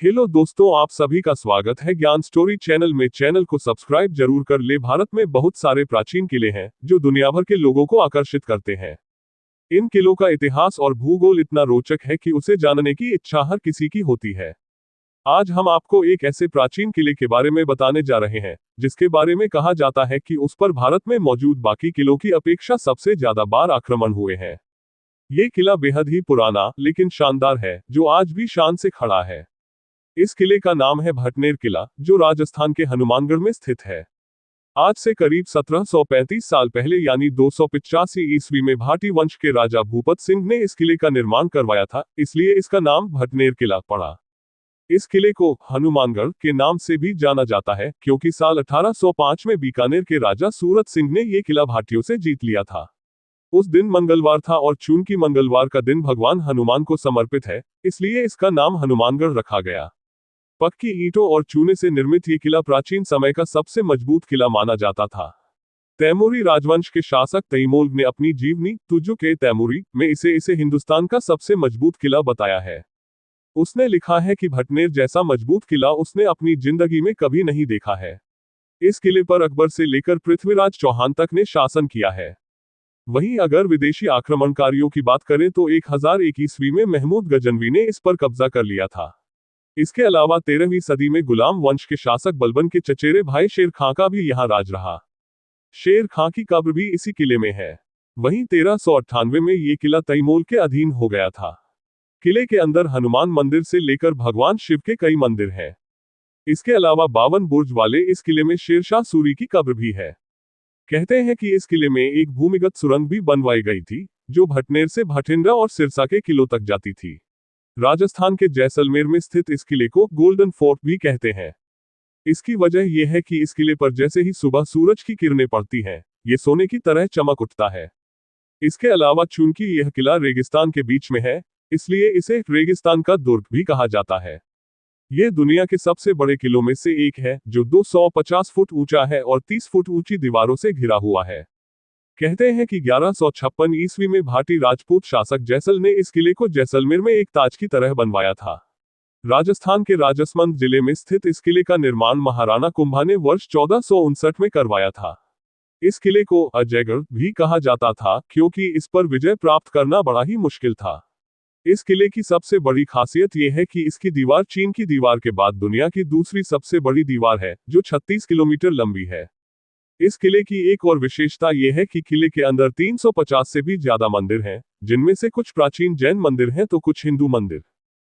Hello दोस्तों, आप सभी का स्वागत है ज्ञान स्टोरी चैनल में। चैनल को सब्सक्राइब जरूर कर ले। भारत में बहुत सारे प्राचीन किले हैं जो दुनिया भर के लोगों को आकर्षित करते हैं। इन किलों का इतिहास और भूगोल इतना रोचक है कि उसे जानने की इच्छा हर किसी की होती है। आज हम आपको एक ऐसे प्राचीन किले के बारे में बताने जा रहे हैं जिसके बारे में कहा जाता है कि उस पर भारत में मौजूद बाकी किलों की अपेक्षा सबसे ज्यादा बार आक्रमण हुए हैं। ये किला बेहद ही पुराना लेकिन शानदार है, जो आज भी शान से खड़ा है। इस किले का नाम है भटनेर किला, जो राजस्थान के हनुमानगढ़ में स्थित है। आज से करीब 1735 साल पहले यानी 285 ईस्वी में भाटी वंश के राजा भूपत सिंह ने इस किले का निर्माण करवाया था, इसलिए इसका नाम भटनेर किला पड़ा। इस किले को हनुमानगढ़ के नाम से भी जाना जाता है क्योंकि साल 1805 में बीकानेर के राजा सूरत सिंह ने ये किला भाटियों से जीत लिया था। उस दिन मंगलवार था और चूंकि मंगलवार का दिन भगवान हनुमान को समर्पित है, इसलिए इसका नाम हनुमानगढ़ रखा गया। पक्की ईंटों और चूने से निर्मित ये किला प्राचीन समय का सबसे मजबूत किला माना जाता था। तैमूरी राजवंश के शासक तैमूर ने अपनी जीवनी तुजु के तैमूरी में इसे हिंदुस्तान का सबसे मजबूत किला बताया है। उसने लिखा है कि भटनेर जैसा मजबूत किला उसने अपनी जिंदगी में कभी नहीं देखा है। इस किले पर अकबर से लेकर पृथ्वीराज चौहान तक ने शासन किया है। वहीं अगर विदेशी आक्रमणकारियों की बात करें तो 1001 ईस्वी में महमूद गजनवी ने इस पर कब्जा कर लिया था। इसके अलावा 13वीं सदी में गुलाम वंश के शासक बलबन के चचेरे भाई शेर खां का भी यहाँ राज रहा। शेर खां की कब्र भी इसी किले में है। वहीं 1398 में ये किला तैमूर के अधीन हो गया था। किले के अंदर हनुमान मंदिर से लेकर भगवान शिव के कई मंदिर हैं। इसके अलावा 52 बुर्ज वाले इस किले में शेरशाह सूरी की कब्र भी है। कहते हैं कि इस किले में एक भूमिगत सुरंग भी बनवाई गई थी, जो भटनेर से भटिंडा और सिरसा के किलों तक जाती थी। राजस्थान के जैसलमेर में स्थित इस किले को गोल्डन फोर्ट भी कहते हैं। इसकी वजह यह है कि इस किले पर जैसे ही सुबह सूरज की किरणें पड़ती हैं, ये सोने की तरह चमक उठता है। इसके अलावा चूंकि यह किला रेगिस्तान के बीच में है, इसलिए इसे रेगिस्तान का दुर्ग भी कहा जाता है। यह दुनिया के सबसे बड़े किलों में से एक है, जो 250 फुट ऊंचा है और 30 फुट ऊंची दीवारों से घिरा हुआ है। कहते हैं कि 1156 ईस्वी में भाटी राजपूत शासक जैसल ने इस किले को जैसलमेर में एक ताज की तरह बनवाया था। राजस्थान के राजसमंद जिले में स्थित इस किले का निर्माण महाराणा कुंभा ने वर्ष 1459 में करवाया था। इस किले को अजयगढ़ भी कहा जाता था क्योंकि इस पर विजय प्राप्त करना बड़ा ही मुश्किल था। इस किले की सबसे बड़ी खासियत यह है कि इसकी दीवार चीन की दीवार के बाद दुनिया की दूसरी सबसे बड़ी दीवार है, जो 36 किलोमीटर लंबी है। इस किले की एक और विशेषता यह है कि किले के अंदर 350 से भी ज्यादा मंदिर हैं, जिनमें से कुछ प्राचीन जैन मंदिर हैं तो कुछ हिंदू मंदिर।